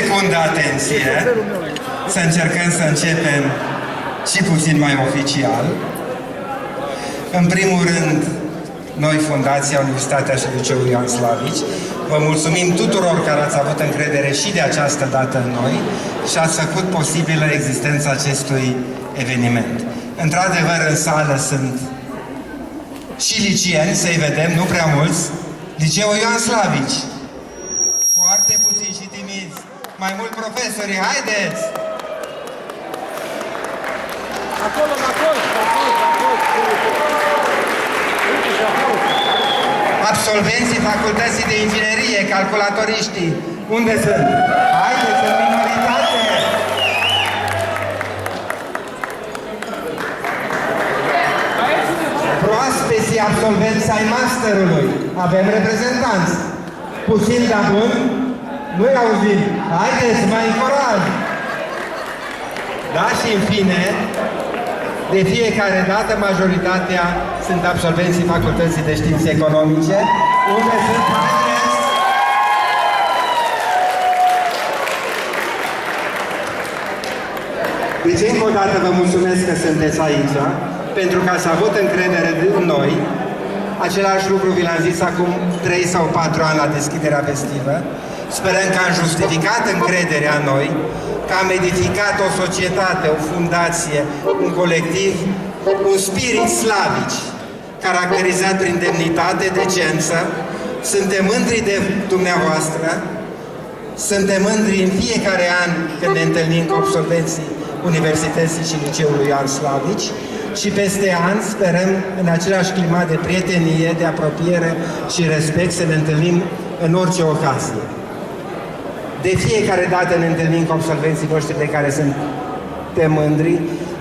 secundă atenție, să încercăm să începem și puțin mai oficial. În primul rând, noi, Fundația Universitatea și Liceul Ioan Slavici, vă mulțumim tuturor care ați avut încredere și de această dată în noi și ați făcut posibilă existența acestui eveniment. Într-adevăr, în sală sunt și liceeni, să-i vedem, nu prea mulți, Liceul Ioan Slavici. Foarte puțini și timizi, mai mult profesori, haideți! Acolo. Absolvenții Facultății de Inginerie, calculatoriștii, unde sunt? Haideți, în minoritate! Proaspeții absolvenți ai masterului, avem reprezentanți. Puțin de bun, nu-i auzim. Haideți, mai încuraj! Da, și în fine, de fiecare dată, majoritatea sunt absolvenții Facultății de Științe Economice, unde sunt haideți! Deci, încă o dată vă mulțumesc că sunteți aici, pentru că ați avut încredere în noi. Același lucru vi l-am zis acum 3 sau 4 ani la deschiderea festivă. Sperăm că am justificat încrederea în noi, că am edificat o societate, o fundație, un colectiv, un spirit slavici, caracterizat prin demnitate, decență. Suntem mândri de dumneavoastră, suntem mândri în fiecare an când ne întâlnim cu absolvenții Universității și Liceului Ioan Slavici și peste ani sperăm în același climat de prietenie, de apropiere și respect să ne întâlnim în orice ocazie. De fiecare dată ne întâlnim cu absolvenții noștri de care suntem mândri,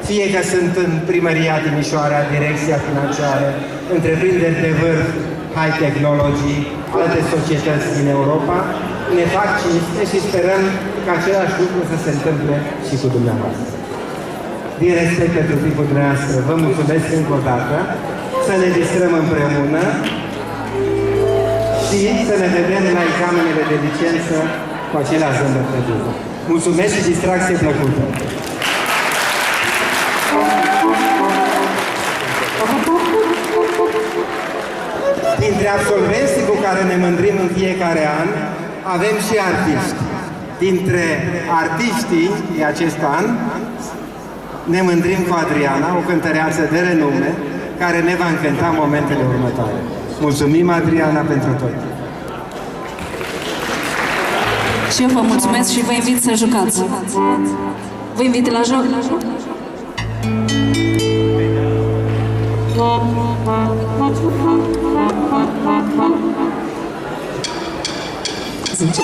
fie că sunt în Primăria Timișoara, Direcția Financiară, întreprinderi de vârf, high technology, alte societăți din Europa, ne fac cinste și sperăm că același lucru să se întâmple și cu dumneavoastră. Din respect pentru timpul dumneavoastră, vă mulțumesc încă o dată, să ne distrăm împreună și să ne vedem la examenele de licență cu același zâmbet pe după. Mulțumesc și distracție plăcută! Dintre absolvenții cu care ne mândrim în fiecare an, avem și artiști. Dintre artiștii de acest an, ne mândrim cu Adriana, o cântăreață de renume, care ne va încânta în momentele următoare. Mulțumim, Adriana, pentru tot! Și eu vă mulțumesc și vă invit să jucați. Vă invit la joc. Zice.